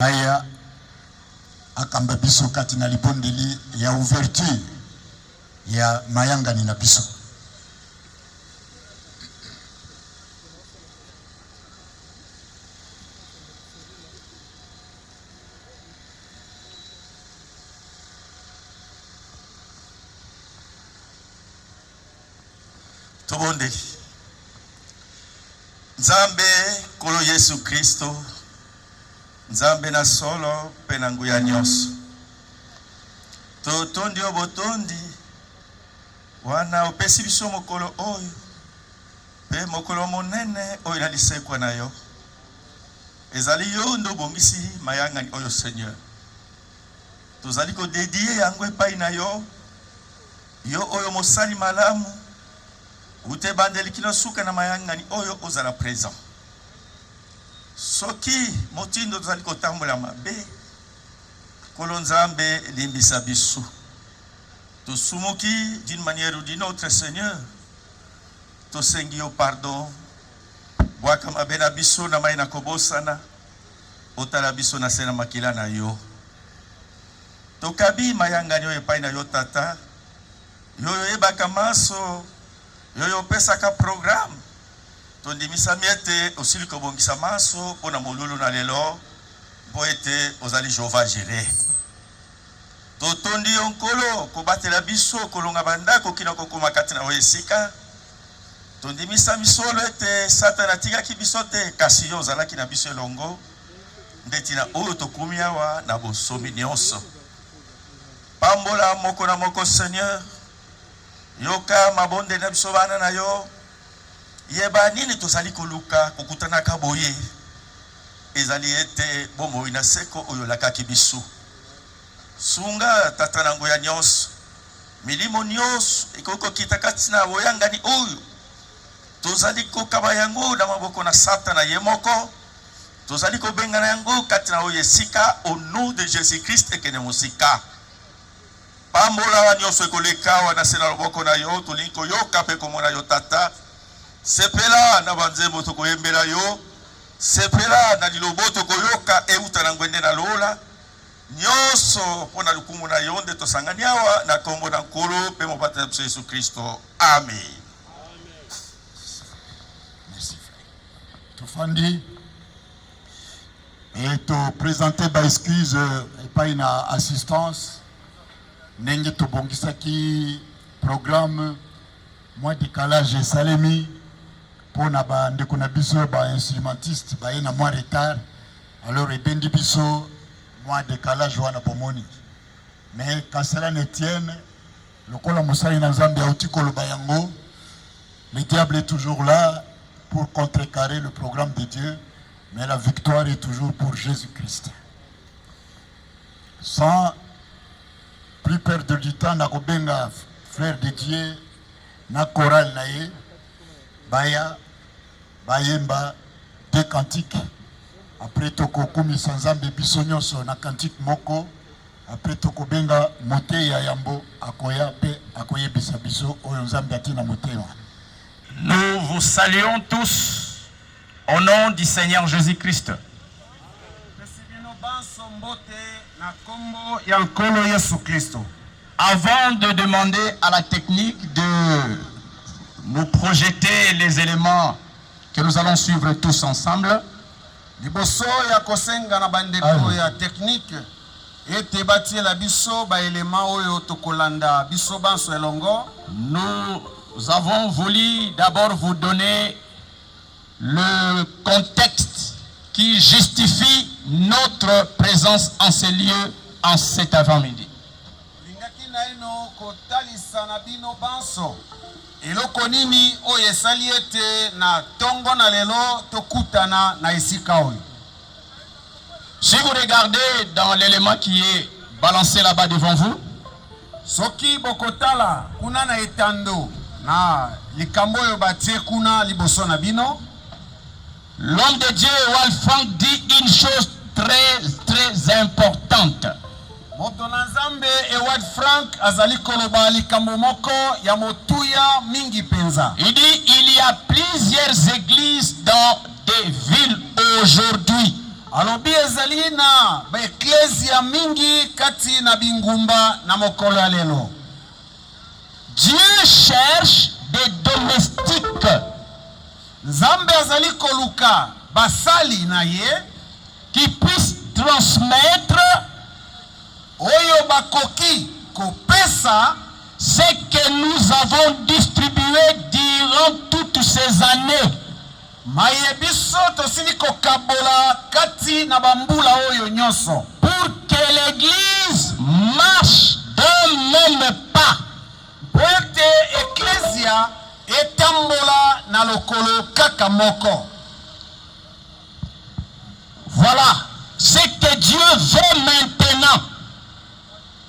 Aya akamba biso kati na libondeli ya ouverture ya mayangani na biso. Tobondeli Nzambe kolo Yesu Kristo Nzambe na solo penangu ya nyonso totondi obotondi wana opesi biso mokolo oyo pe mokolo monene oyo nalisekwa na yo ezali yo ndo bongisi mayangani oyo Seigneur tozali ko dédier yango epai na yo yo oyo mosali malamu ute bandeli kino suka na mayangani oyo ozala présent soki motindo tozali kotambola mabe kolo Nzambe limbisa biso tosumuki d'une manière ou d'une autre Seigneur tosengi yo pardon bwaka mabe na biso na mai na kobosana otala biso na sena makila na yo tokabi mayangani oyo epai na yo tata yo yebaka maso yo pesaka programme tondimisa miete osili kobongisa maso pona molulu na lelo po ete ozali Jehova Jireh totondi onkolo kobatela biso kolonga bandako kina kokoma kati na esika tondimisa misolo ete Satana tigaki biso te kasi yo ozalaki na biso elongo ndeti na oyo tokumi awa na bosomi nyonso pambola moko na moko Seigneur yoka mabonde na biso bana na yo yeba nini tozali koluka kokutana kaboye ezali ete bomoi na seko oyo lakaki biso sunga tata nango ya nyonso milimo nyonso ekoko kita kati na boyangani oyo tozali kokaba yango na maboko na Satana ye moko tozali kobenga na yango kati na oyo esika au nom de Jésus-Christ ekene mosika pambola wa nyonso ekoleka wana sena loboko na yo tolinko yoka pe komona yo tata sepela na banzembo tokoyembela yo sepela na liloboto koyoka euta na ngwende na lola nyonso pona lukumu na yo nde tosangani awa na kombo na nkolo pe mopata na Yesu Kristo amen. Merci frère. Tofandi et to présenter ba excuse et pas une assistance nenge to bongisaki programme moi décalage salemi pour na ba ndeko na biso ba instrumentiste ba na moi retard alors et bendi biso moi décalage wana pomoni mais quand cela ne tienne le kola mosali na Nzambe auti koloba yango le diable est toujours là pour contrecarrer le programme de Dieu mais la victoire est toujours pour Jésus-Christ. Sans plus perdre du temps na kobenga frère de Dieu na chorale na ye baya bayemba deux cantiques après toko komisa Nzambe biso nyonso na cantique moko après toko benga moteya yambo akoya pe akoyebisa biso oyo Nzambe atina motema. Nous vous saluons tous au nom du Seigneur Jésus-Christ. Avant de demander à la technique de nous projeter les éléments que nous allons suivre tous ensemble, nous avons voulu d'abord vous donner le contexte qui justifie notre présence en ces lieux en cet avant-midi. Si vous regardez dans l'élément qui est balancé là-bas devant vous, l'homme de Dieu Ewald Frank dit une chose très importante. Il dit il y a plusieurs églises dans des villes aujourd'hui alobi ezali na ba eklezia mingi kati na bingumba na mokolo ya lelo. Dieu cherche des domestiques. Nzambe azali koluka basali na ye qui puissent transmettre oyo bakoki kopesa ce que nous avons distribué durant toutes ces années. mayebiso tosili kokabola kati na bambula oyo nyonso pour que l'église marche d'un même pas. po ete eklezia etambola na lokolo kaka moko. Voilà ce que Dieu veut maintenant.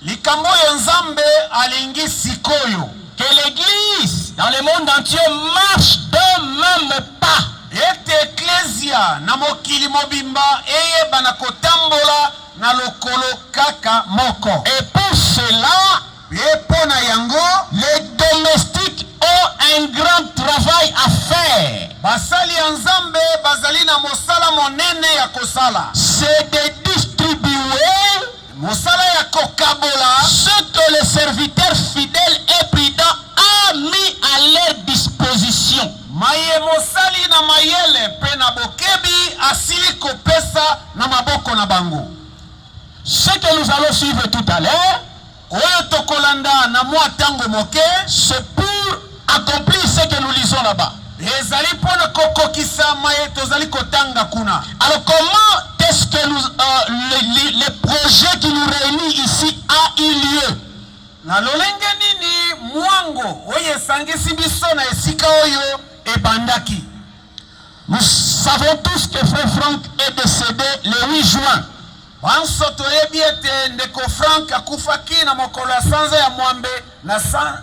Likambo ya Nzambe alingi sikoyo Que l'église dans le monde entier marche d'un même pas. ete eklezia na mokili mobimba eyeba na kotambola na lokolo kaka moko. Et pour cela, Epo na yango les domestiques ont un grand travail à faire. basali ya Nzambe bazali na mosala monene ya kosala. C'est de distribuer Mosala ya kokabola ce que le serviteur fidèle et prudent a mis à leur disposition. maye mosali na mayele pe na bokebi asili kopesa na maboko na bango. Ce que nous allons suivre tout à l'heure, Oyo tokolanda na mwa tango moke c'est pour accomplir ce que nous lisons là-bas. ezali mpona kokokisa maye tozali kotanga kuna. Alors comment est-ce que le projet qui nous réunit ici a eu lieu? Na lolenge nini mwango oyo esangisi biso na esika oyo ebandaki. Nous savons tous que Frère Franck est décédé le 8 juin. Banso toyebi ete ndeko Frank akufaki na mokolo ya sanza ya mwambe na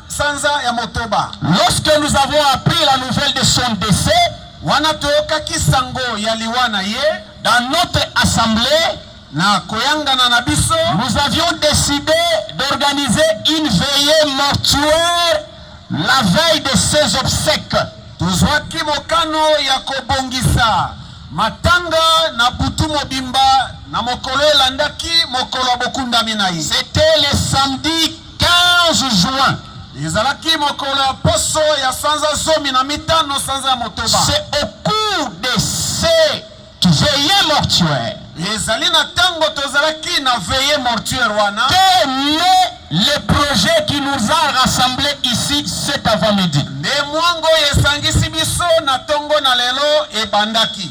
sanza ya motoba. Lorsque nous avons appris la nouvelle de son décès, Wana toyokaki sango ya liwana ye dans notre assemblée, na koyangana na biso nous avions décidé d'organiser une veillée mortuaire la veille de ses obsèques. tozwaki mokano ya kobongisa matanga na butu mobimba na mokolo elandaki mokolo ya bokundami na ye. C'était le samedi 15 juin. ezalaki mokolo ya poso ya sanza zomi na mitano sanza ya motoba. C'est au cours de cette veillée mortuaire ezali na tango tozalaki na veillée mortuaire wana que naît le projet qui nous a rassemblés ici cet avant-midi. nde mwango esangisi biso na tongo na lelo ebandaki.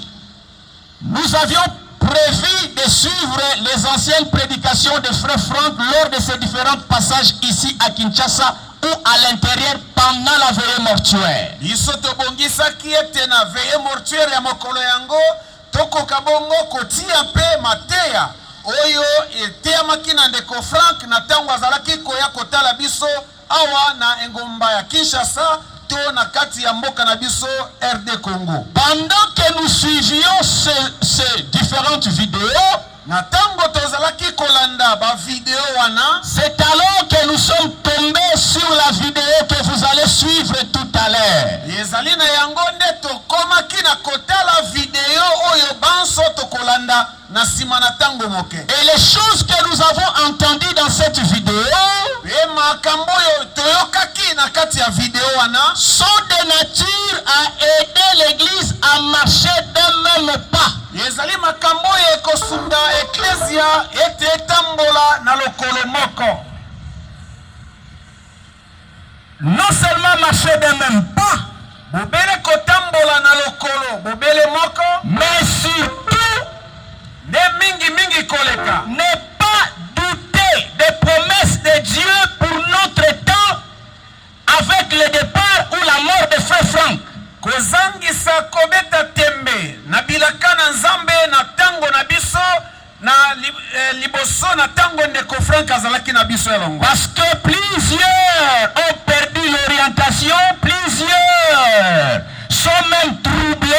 Nous avions prévu de suivre les anciennes prédications de Frère Franck lors de ces différents passages ici à Kinshasa ou à l'intérieur pendant la veillée mortuaire. biso tobongisaki ete na veillée mortuaire ya mokolo yango tokoka bongo kotia mpe mateya oyo eteyamaki na ndeko Frank na ntango azalaki koya kotala biso awa na engomba ya Kinshasa to na kati ya mboka na biso RD Congo. Pendant que nous suivions ces différentes vidéos, na ntango tozalaki kolanda ba video wana c'est alors que nous sommes tombés sur la vidéo que vous allez suivre tout à l'heure. ezali na yango nde tokomaki na kotala video oyo banso tokolanda na nsima na ntango moke. Et les choses que nous avons entendues dans cette vidéo e makambo oyo toyokaki na kati ya video wana sont de nature à aider l'église à marcher d'un même pas. ezali makambo oyo ekosunda eklezia ete etambola na lokolo moko. Non seulement marcher d'un même pas, bobele kotambola na lokolo bobele moko, mais surtout nde mingi koleka ne pas douter des promesses de Dieu pour notre temps avec le départ ou la mort de Frère Franck. kozangisa kobeta tembe na bilaka na Nzambe na tango na biso na liboso na tango ndeko Frank azalaki na biso elongo. Parce que plusieurs ont perdu l'orientation, plusieurs sont même troublés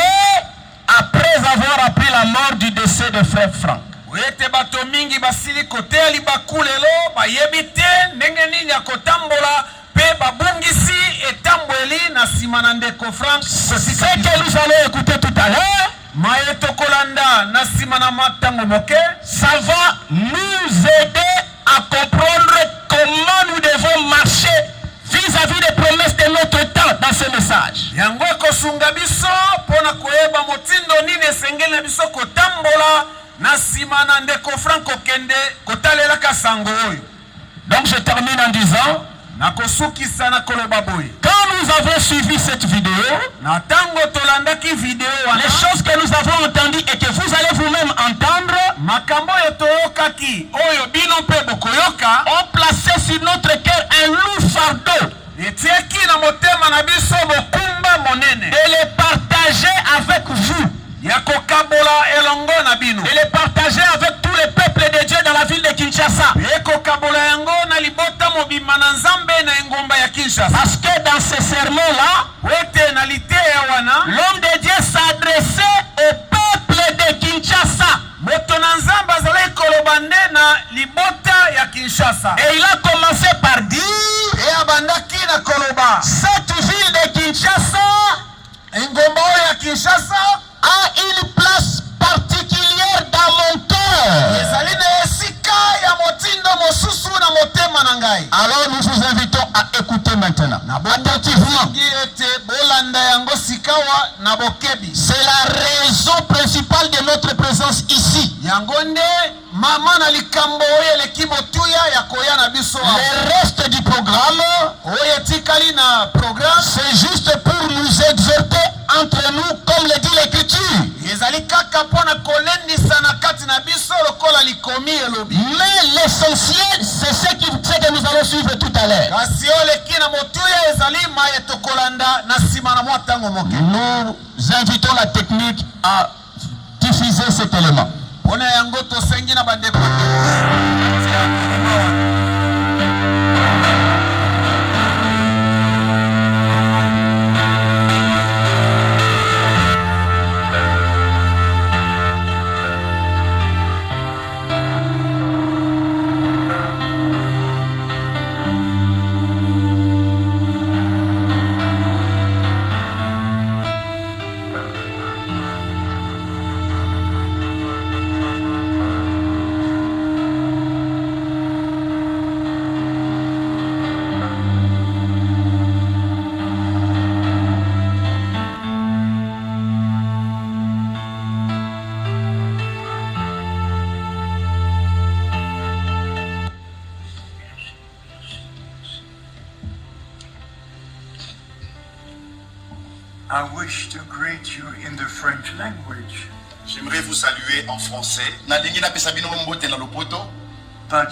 après avoir appris la mort du décès de Frère Franck. Ete bato mingi basili kotea libaku lelo bayebi te ndenge nini ya kotambola pe babungisi etambweli na nsima na ndeko Frank. Ce que nous allons écouter tout à l'heure, Mayeto kolanda nasima na matango moke. Ça va nous aider à comprendre comment nous devons marcher vis-à-vis des promesses de notre temps dans ce message. Yango kosunga biso pona koyeba motindo nini esengeli na biso kotambola nasima na ndeko Franco kende kotalela kasango oyo. Donc je termine en disant, nakosukisa na koloba boy. Quand nous avons suivi cette vidéo, na tango tolandaki video wana, les choses que nous avons entendues et que vous allez vous-même entendre, makambo yotoyokaki oyo bino mpe bokoyoka, ont placé sur notre cœur un lourd fardeau. etiaki na motema na biso bokumba monene. De les partager avec vous. Ya kokabola elongo na bino. De les partager avec tous les peuples de Dieu dans la ville de Kinshasa. Ekokabola yango na libota mobimba na Nzambe na engomba ya Kinshasa. Parce que dans ce sermon-là, wete na liteya wana, l'homme de Dieu s'adressait au peuple de Kinshasa. moto na Nzambe azalaki koloba nde na libota ya Kinshasa. Et il a commencé par dire, e abandaki na koloba, cette ville de Kinshasa engomba oyo ya Kinshasa a une place particulière dans mon cœur. ezali na esika ya motindo mosusu na motema na ngai. Alors nous vous invitons à écouter maintenant. Attentivement. bolanda yango sikawa na bokebi. C'est la raison principale de notre présence ici. yango nde mama na likambo oyo eleki motuya ya koya na biso. Le reste du programme, oyo etikali na programme, c'est juste pour nous exhorter entre nous comme le dit l'écriture. ezali kaka mpona kolendisa na kati na biso lokola likomi elobi. Mais l'essentiel, c'est ce que nous allons suivre tout à l'heure. kasi oyo eleki na motuya ezali maye tokolanda na nsima na mwa ntango moke. Nous invitons la technique à diffuser cet élément. mpona yango tosengi na bandeko. I wish to greet you in the French language, J'aimerais vous saluer en français, but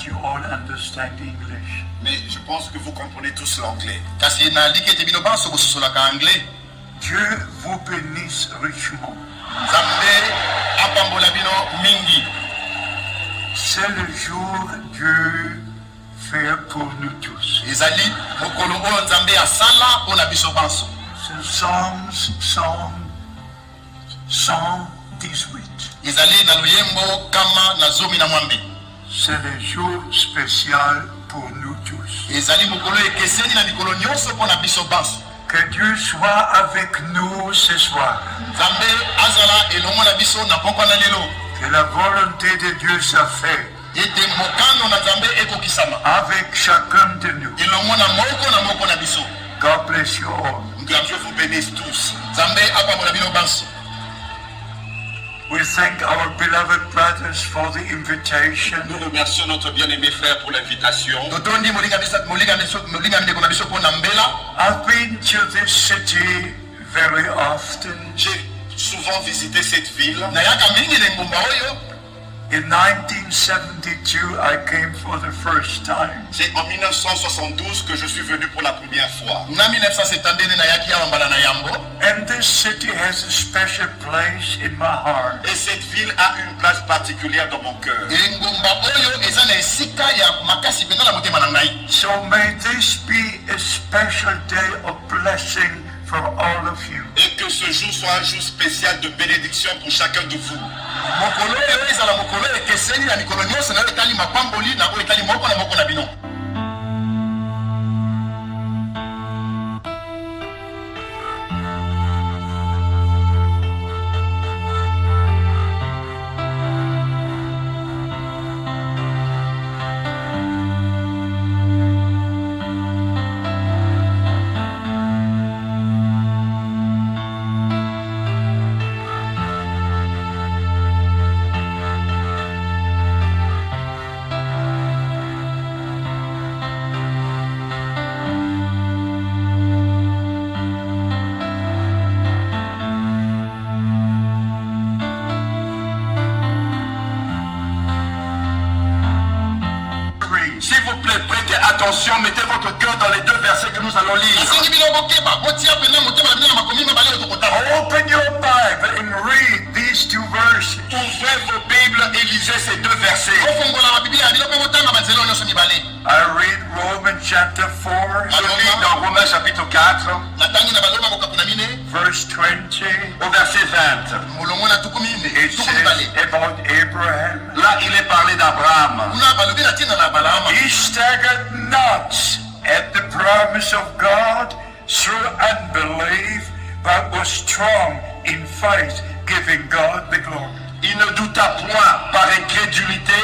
you all understand English. mais je pense que vous comprenez tous l'anglais. Dieu vous bénisse richement. C'est le jour Dieu fait pour nous tous. C'est Psalms 118. C'est le jour spécial pour nous tous. Que Dieu soit avec nous ce soir. Que la volonté de Dieu soit faite avec chacun de nous. God bless you all. Que Dieu vous bénisse tous. We thank our beloved brothers for the invitation. Nous remercions notre bien-aimé frère pour l'invitation. I've been to this city very often. J'ai souvent visité cette ville. In 1972, I came for the first time. C'est en 1972 que je suis venu pour la première fois. And this city has a special place in my heart. Et cette ville a une place particulière dans mon cœur. So may this be a special day of blessing for all of you. Et que ce jour soit un jour spécial de bénédiction pour chacun de vous. attention, mettez votre cœur dans les deux versets que nous allons lire. Open your Bible and read these two verses. Ouvrez vos Bibles et lisez ces deux versets. I read Romans chapter 4. Je lis dans Romains chapitre 4, verse 20, au verset 20. It says about Abraham. Là, il est parlé d'Abraham. He staggered not at the promise of God through unbelief, but was strong in faith, giving God the glory. Il ne douta point par incrédulité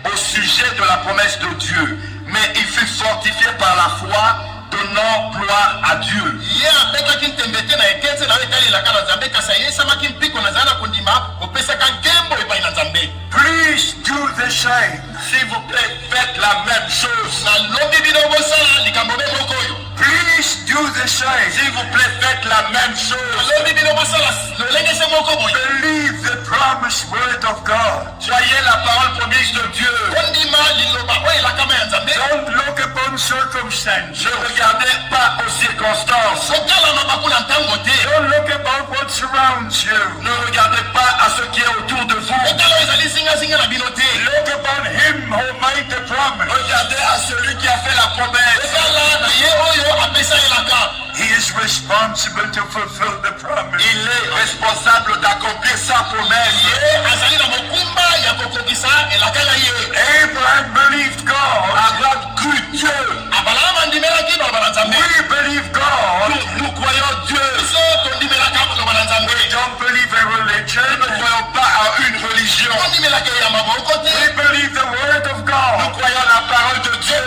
au sujet de la promesse de Dieu, mais il fut fortifié par la foi, donnant gloire à Dieu. Please do the same. S'il vous plaît, faites la même chose. Please do the same. S'il vous plaît, faites la même chose. Believe the promised word of God. Soyez la parole promise de Dieu. Don't look upon circumstances. Ne regardez pas aux circonstances. Don't look upon what surrounds you. Ne regardez pas à ce qui est autour de vous. Look upon him who made the promise. Regardez à celui qui a fait la promesse. He is responsible to fulfill the promise. Il est responsable d'accomplir sa promesse. Abraham believed God. Abraham crut Dieu. We believe God. Nous croyons Dieu. We don't believe a religion. Nous ne croyons pas à une religion. We believe the word of God. Nous croyons la parole de Dieu.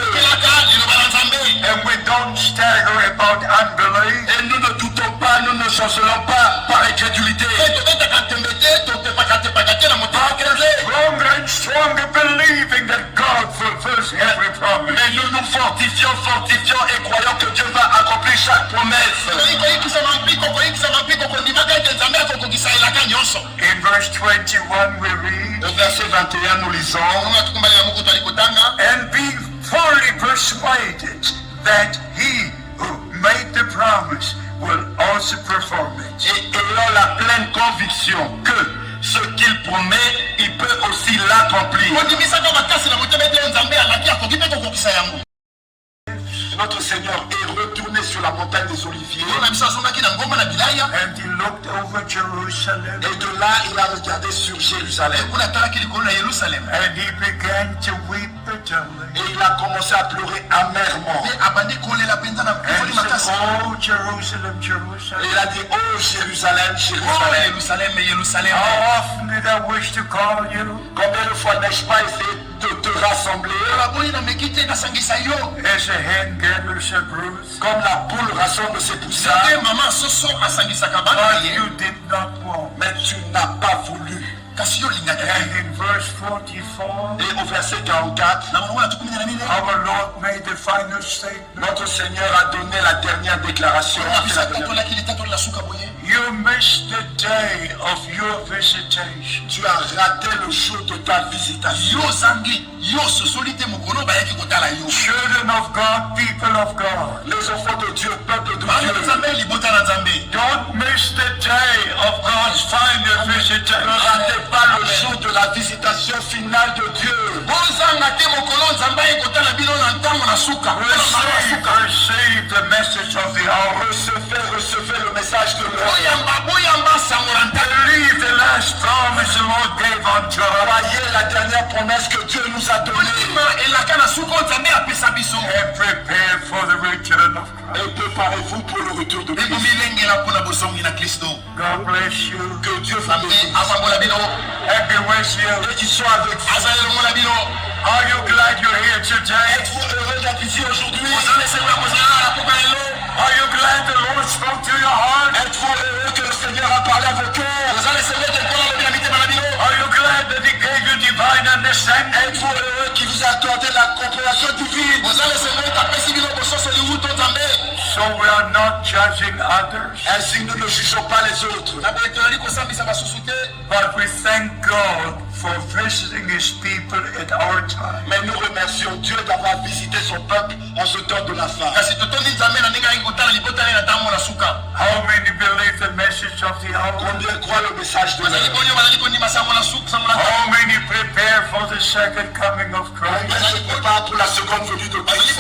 And we don't stagger about unbelief. Et nous ne doutons pas, nous ne chancelons pas par incrédulité. Stronger and stronger believing that God fulfills every promise. Mais nous nous fortifions et croyons que Dieu va accomplir chaque promesse. In verse 21 we read. Au verset 21 nous lisons. And be fully persuaded that he who made the promise will also perform it. Et ayant la pleine conviction que ce qu'il promet, il peut aussi l'accomplir. Notre Seigneur est retourné sur la montagne des Oliviers. And he looked over Jerusalem. Et de là, il a regardé sur Jérusalem. And he began to weep bitterly. Et il a commencé à pleurer amèrement. Et il a dit, oh Jerusalem, Jerusalem. Et il a dit, oh Jérusalem, Jérusalem. How often did I wish to call you? Combien de fois n'ai-je pas essayé de te rassembler? As a hen gathers her brood, comme la poule rassemble ses poussins. But you did not want. Mais tu n'as pas voulu. And in verse 44, et au verset 44, our Lord made the final statement. Notre Seigneur a donné la dernière déclaration. You missed the day of your visitation. Tu as raté le jour de ta visitation. Children of God, people of God. Les enfants de Dieu, peuple de Dieu. Don't miss the day of God's final visitation. Ne ratez pas le jour de la visitation finale de Dieu. Receive the message of the hour. Recevez le message de l'heure. Believe the last promise the Lord gave unto us. Croyez la dernière promesse que Dieu nous a donnée. And prepare for the return of Christ. Et préparez-vous pour le retour de Christ. God bless you. Que Dieu vous bénisse. And be with you. Et qu'il soit avec vous. Are you glad you're here today? Êtes-vous heureux d'être ici aujourd'hui? Are you glad the Lord spoke to your heart? Êtes-vous heureux que le Seigneur a parlé à vos cœurs? Are you glad that He gave you divine understanding? Êtes-vous heureux qu'il vous a accordé la compréhension divine? So we are not judging others. Ainsi nous ne jugeons pas les autres. But we thank God for visiting his people at our time. Mais nous remercions Dieu d'avoir visité son peuple en ce temps de la fin. How many believe the message of the hour? Combien croient le message de l'heure? How many prepare for the second coming of Christ? Combien se préparent pour la seconde venue de Christ?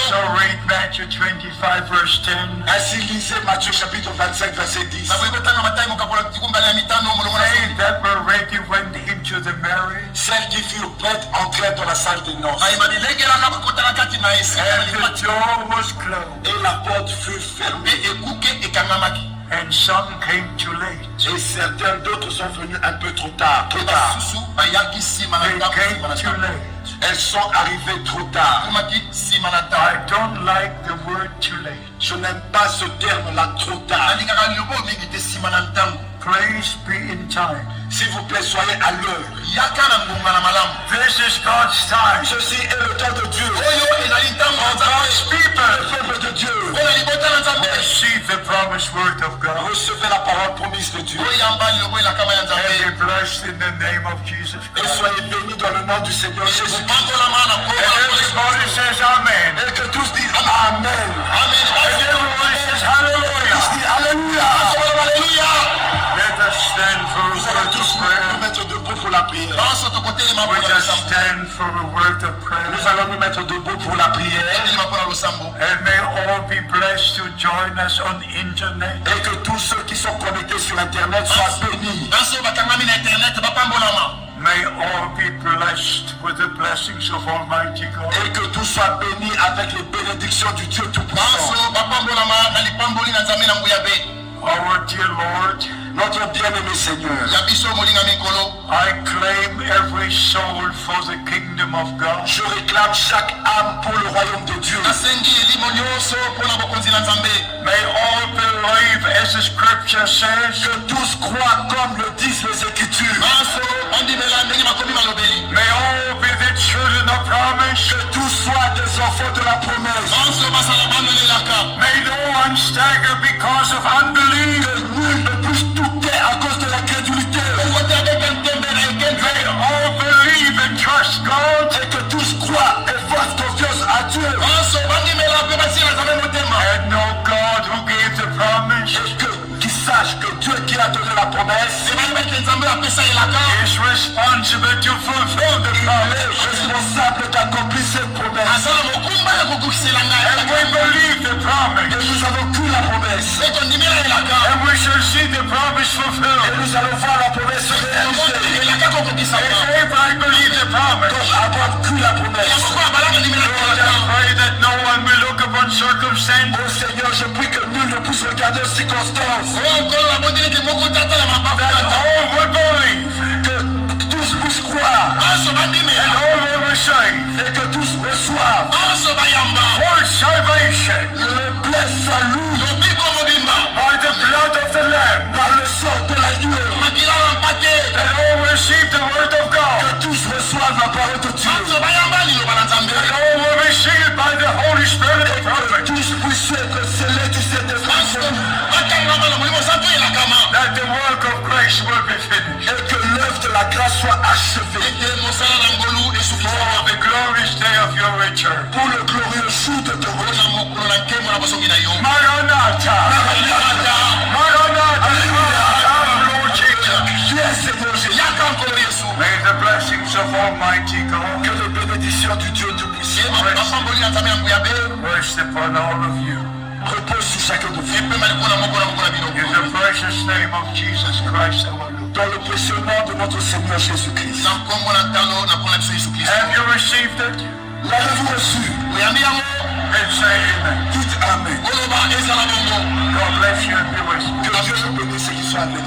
So read Matthew 25 verse 10. Ainsi lisez Matthieu chapitre 25 verset 10. They that were ready went into the marriage, Celles qui furent prêtes entrèrent dans la salle des noces. and the door was closed, Et la porte fut fermée. and some came too late. Et certains d'autres sont venus un peu trop tard. Trop tard. They came too late. Elles sont arrivées trop tard. I don't like the word too late. Je n'aime pas ce terme-là, trop tard. Please be in time. S'il vous plaît, soyez à l'heure. This is God's time. Ceci est le temps de Dieu. God's people. Le peuple de Dieu. Receive the promised word of God. Recevez la parole promise de Dieu. And be blessed in the name of Jesus Et Christ. soyez bénis dans le nom du Seigneur Jésus. And everybody says Amen. Et que tous disent Amen. And everybody says Hallelujah. Dis Alléluia. Let us stand for a Nous allons word of tous nous prayer. mettre debout pour la prière. We just stand for a word of prayer. Nous allons nous mettre debout pour la prière. And may all be blessed to join us on internet. Et que tous ceux qui sont connectés sur Internet soient bénis. May all be blessed with the blessings of Almighty God. Et que tous soient bénis avec les bénédictions du Dieu Tout-Puissant. Our dear Lord, Notre bien-aimé Seigneur, I claim every soul for the kingdom of God. je réclame chaque âme pour le royaume de Dieu. May all believe as the scripture says. Que tous croient comme le disent les Écritures. May all be the children of promise. Que tous soient des enfants de la promesse. May no one stagger because of unbelief. Que nul ne puisse douter à cause de la crédulité. May all believe and trust God. Et que tous croient et fassent confiance à Dieu. And know God who gave the promise Et qu'ils sachent que Dieu qui a donné la promesse is responsible to fulfill the est promise. responsable d'accomplir cette promesse. And we believe the Et promise. nous avons cru la promesse. And we shall see the promise Et fulfilled. nous allons voir la promesse se réaliser. If Abraham believed the promise, Comme Abraham cru la promesse. Lord, I pray that no one will look upon circumstances. Oh Seigneur, je prie que nul ne puisse regarder aux circonstances. That all will believe Que tous puissent croire. and all will receive Et que tous reçoivent for salvation le plein salut by the blood of the Lamb. par le sang de l'agneau. That all receive the word of God. Que tous reçoivent la parole de Dieu. That all will receive by the Holy Spirit of prophet. Tous puissent être scellés du Saint-Esprit. That the work of grace will be finished. Et que l'œuvre de la grâce soit achevée. For the glorious day of your return. Pour le glorieux jour de ton retour. Maranatha. Maranatha. Come, Lord Jesus. Viens Seigneur Jésus. May the blessings of Almighty God Que les bénédictions du Dieu Tout-Puissant rest upon all of you. reposent sur chacun de vous. In the precious name of Jesus Christ our Lord. Dans le précieux nom de notre Seigneur Jésus-Christ. Have you received it? L'avez-vous reçu? Then say amen. Dites Amen. God bless you and be with you. Que Dieu vous bénisse et qu'il soit avec vous.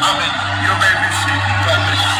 Amen. You may be seated.